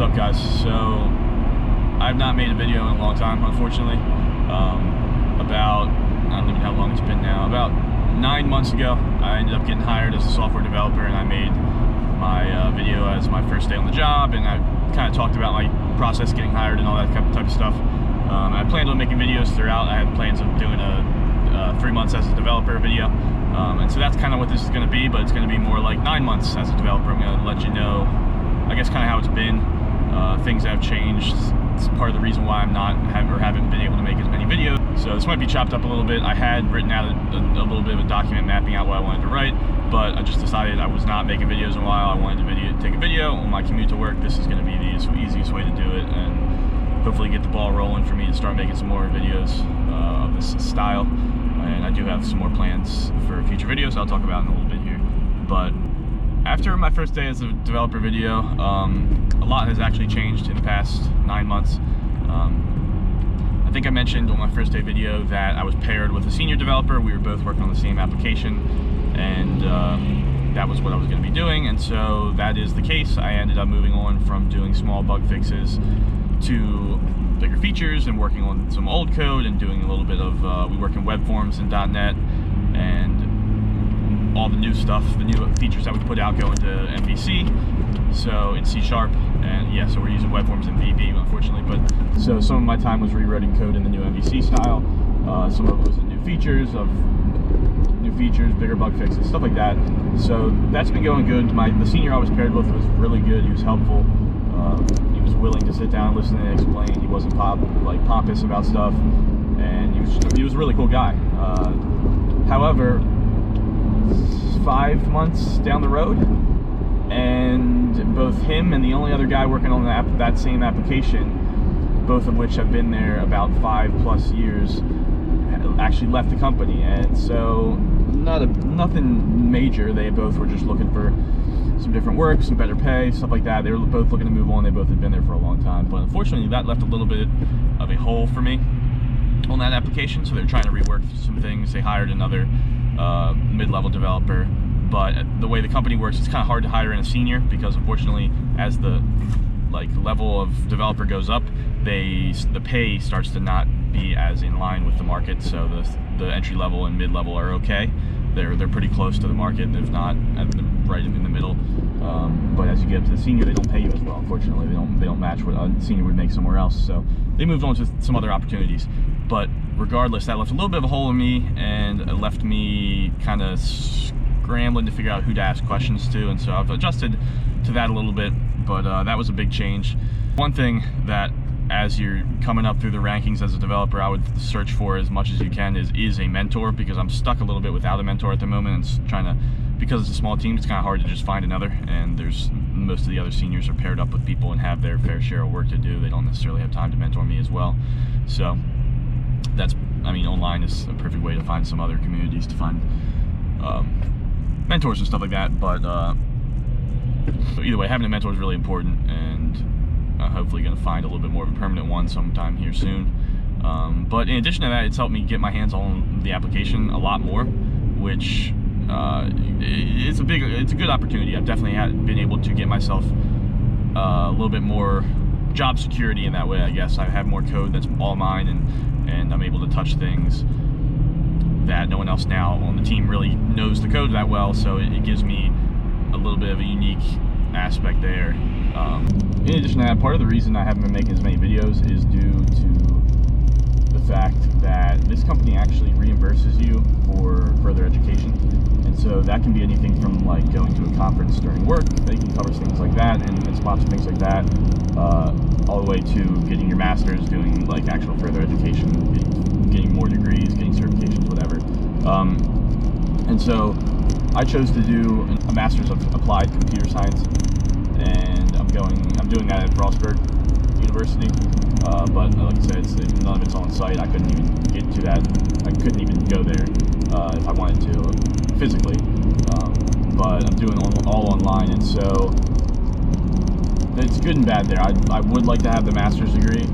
up, guys? So I've not made a video in a long time, unfortunately. About, I don't even know how long it's been now, about 9 months ago I ended up getting hired as a software developer, and I made my video as my first day on the job, and I kind of talked about my process getting hired and all that type of stuff. I planned on making videos throughout. I had plans of doing a 3 months as a developer video, and so that's kind of what this is going to be, but it's going to be more like 9 months as a developer. I'm going to let you know, I guess, kind of how it's been, things that have changed. It's part of the reason why haven't been able to make as many videos. So this might be chopped up a little bit. I had written out a little bit of a document mapping out what I wanted to write, but I just decided I was not making videos in a while. I wanted to take a video on my commute to work. This is going to be the easiest way to do it, and hopefully get the ball rolling for me to start making some more videos of this style. And I do have some more plans for future videos I'll talk about in a little bit here. But after my first day as a developer video, a lot has actually changed in the past 9 months. I think I mentioned on my first day video that I was paired with a senior developer. We were both working on the same application, and that was what I was going to be doing, and so that is the case. I ended up moving on from doing small bug fixes to bigger features and working on some old code and doing a little bit of, we work in web forms in .NET, and all the new stuff, the new features that we put out go into MVC, so in C#, and yeah, so we're using web forms in VB, unfortunately, but so some of my time was rewriting code in the new MVC style, some of it was in new features, bigger bug fixes, stuff like that. So that's been going good. The senior I was paired with was really good. He was helpful. He was willing to sit down and listen and explain. He wasn't pompous about stuff, and he was a really cool guy. However, 5 months down the road, and both him and the only other guy working on that same application, both of which have been there about 5+ years, actually left the company. And so nothing major. They both were just looking for some different work, some better pay, stuff like that. They were both looking to move on. They both had been there for a long time, but unfortunately that left a little bit of a hole for me on that application, so they're trying to rework some things. They hired another mid-level developer, but the way the company works, it's kind of hard to hire in a senior, because unfortunately as the level of developer goes up, the pay starts to not be as in line with the market. So the entry level and mid level are okay. They're pretty close to the market, if not right in the middle. But as you get up to the senior, they don't pay you as well. Unfortunately, they don't match what a senior would make somewhere else. So they moved on to some other opportunities. But regardless, that left a little bit of a hole in me, and it left me kind of scrambling to figure out who to ask questions to. And so I've adjusted to that a little bit. But that was a big change. One thing that, as you're coming up through the rankings as a developer, I would search for as much as you can is a mentor, because I'm stuck a little bit without a mentor at the moment, and because it's a small team, it's kind of hard to just find another, and most of the other seniors are paired up with people and have their fair share of work to do. They don't necessarily have time to mentor me as well. So online is a perfect way to find some other communities to find mentors and stuff like that. But so either way, having a mentor is really important, and hopefully going to find a little bit more of a permanent one sometime here soon. But in addition to that, it's helped me get my hands on the application a lot more, which it's a good opportunity. I've definitely been able to get myself a little bit more job security in that way, I guess. I have more code that's all mine, and I'm able to touch things that no one else now on the team really knows the code that well, so it gives me a little bit of a unique aspect there. In addition to that, part of the reason I haven't been making as many videos is due to the fact that this company actually reimburses you for further education, and so that can be anything from going to a conference during work. They can cover things like that and sponsor things like that, all the way to getting your master's, doing actual further education, getting more degrees, getting certifications, whatever. And so I chose to do a master's of applied computer science, and I'm doing that at Frostburg University. But like I said, none of it's on site. I couldn't even get to that. I couldn't even go there if I wanted to physically. But I'm doing all online, and so it's good and bad there. I would like to have the master's degree.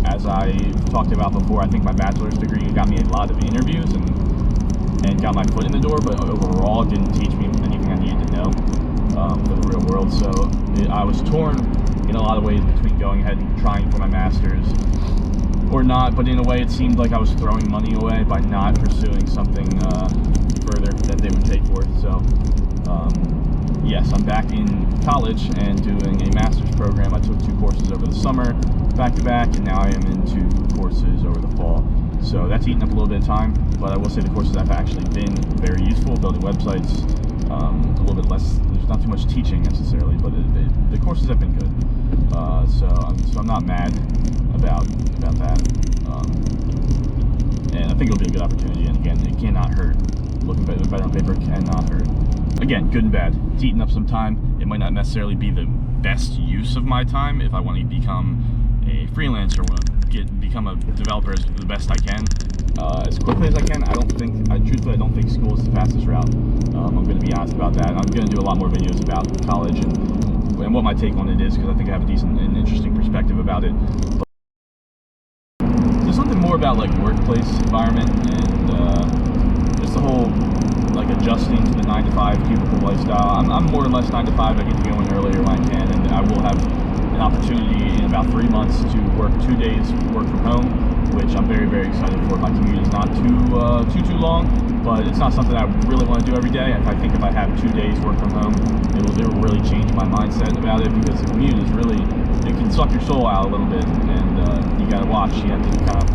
As I talked about before, I think my bachelor's degree got me a lot of interviews and got my foot in the door, but overall it didn't teach me anything I needed to know for the real world. So I was torn in a lot of ways between going ahead and trying for my master's or not, but in a way it seemed like I was throwing money away by not pursuing something further that they would pay for. So yes, I'm back in college and doing a master's program. I took 2 courses over the summer back to back, and now I am in 2 courses over the fall. So that's eaten up a little bit of time, but I will say the courses have actually been very useful, building websites, a little bit less, there's not too much teaching necessarily, but the courses have been good. So I'm not mad about that. And I think it'll be a good opportunity, and again, it cannot hurt. Looking better on paper cannot hurt. Again, good and bad. It's eaten up some time. It might not necessarily be the best use of my time if I want to become a freelancer, become a developer as the best I can, as quickly as I can. Truthfully, I don't think school is the fastest route. I'm going to be honest about that. I'm going to do a lot more videos about college and what my take on it is, because I think I have a decent and interesting perspective about it. But there's something more about like workplace environment and just the whole like adjusting to the 9-to-5 cubicle lifestyle. I'm more or less 9 to 5. I get to go in earlier when I can, and I will have an opportunity in about 3 months to work 2 days work from home, which I'm very, very excited for. My commute is not too long, but it's not something I really want to do every day. If I have 2 days work from home, it will really change my mindset about it, because the commute is really, it can suck your soul out a little bit, and you got to watch. You have to kind of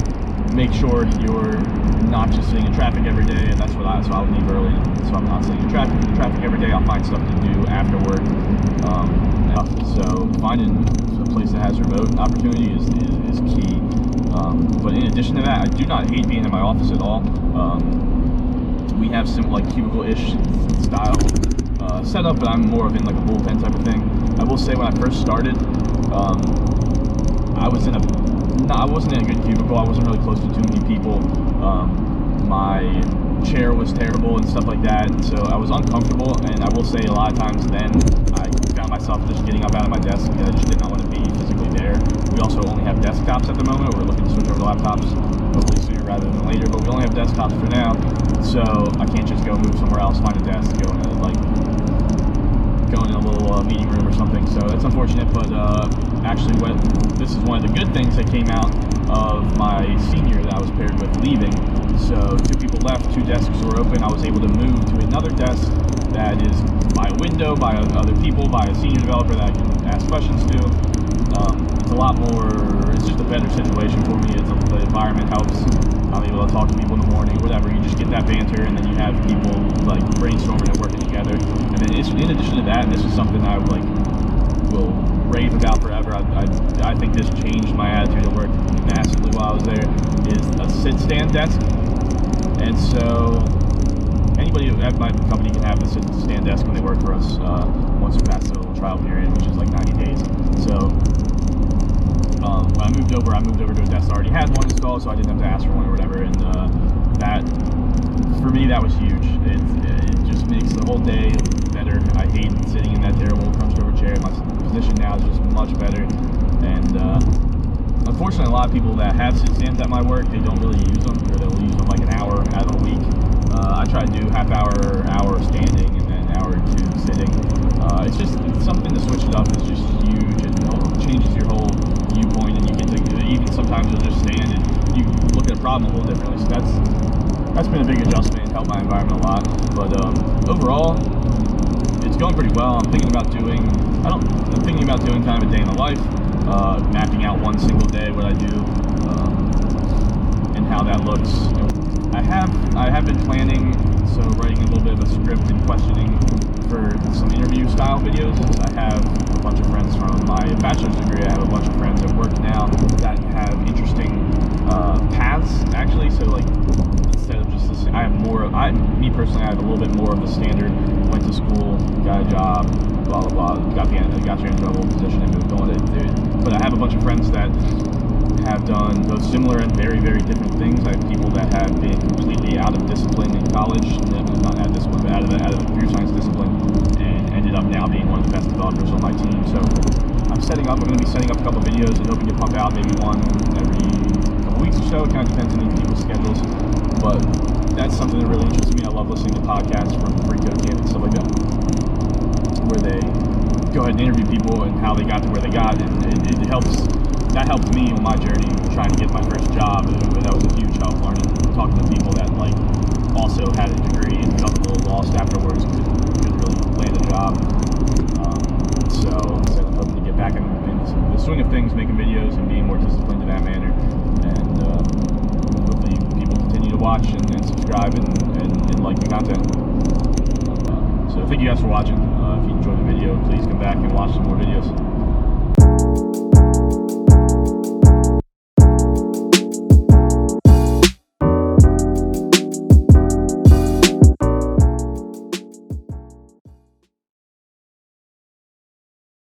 make sure you're not just sitting in traffic every day, and so I'll leave early, so I'm not sitting in traffic every day. I'll find stuff to do after work. So finding a place that has remote opportunity is key. But in addition to that, I do not hate being in my office at all. We have some like cubicle-ish style setup, but I'm more of in like a bullpen type of thing. I will say when I first started, I wasn't in a good cubicle. I wasn't really close to too many people. My chair was terrible and stuff like that, so I was uncomfortable, and I will say a lot of times then I found myself just getting up out of my desk because I just did not want to be physically there. We also only have desktops at the moment. We're looking to switch over to laptops hopefully sooner rather than later, but we only have desktops for now, so I can't just go move somewhere else, find a desk, go in a little meeting room or something. So that's unfortunate, but actually this is one of the good things that came out of my senior that I was paired with leaving. So 2 people left, 2 desks were open. I was able to move to another desk that is by a window, by other people, by a senior developer that I can ask questions to. It's a lot more, it's just a better situation for me. The environment helps. I'm able to talk to people in the morning, whatever. You just get that banter, and then you have people like brainstorming and working together. And then in addition to that, and this is something I will rave about forever. I think this changed my attitude at work massively while I was there, is a sit-stand desk. And so anybody at my company can have the sit-stand desk when they work for us once we pass the little trial period, which is like 90 days. So when I moved over to a desk that already had one installed, so I didn't have to ask for one or whatever. And that, for me, that was huge. It just makes the whole day better. I hate sitting in that terrible crunched over chair. My position now is just much better. And unfortunately, a lot of people that have sit-stands at my work, they don't really use them, or they'll use them like an hour out of the week. I try to do hour standing, and then hour or 2 sitting. It's something to switch it up. It's just huge. It changes your whole viewpoint, and you get to, even sometimes you'll just stand and you look at a problem a little differently. So that's been a big adjustment and helped my environment a lot. But overall, it's going pretty well. I'm thinking about doing kind of a day in the life, mapping out one single day what I do, and how that looks. I have been planning, so writing a little bit of a script and questioning for some interview style videos. I have a bunch of friends from my bachelor's degree. I have a bunch of friends at work now that have interesting paths, actually. So like, instead of just this, me personally, I have a little bit more of the standard, went to school, got a job, blah blah blah, got your entry level position and moved on. But I have a bunch of friends that have done both similar and very, very different things. I have people that have been completely out of discipline in college, not out of discipline, but out of the computer science discipline, and ended up now being one of the best developers on my team. So I'm going to be setting up a couple videos and hoping to pump out maybe one every couple weeks or so. It kind of depends on people's schedules, but that's something that really interests me. I love listening to podcasts from Free Code Camp and stuff like that, where they go ahead and interview people and how they got to where they got, and it helps. That helped me on my journey trying to get my first job. That was a huge help, learning, talking to people that like also had a degree and felt a little lost afterwards, couldn't really land a job. So I'm hoping to get back in the swing of things, making videos and being more disciplined in that manner. And hopefully people continue to watch and subscribe and like the content. So thank you guys for watching. If you enjoyed the video, please come back and watch some more videos.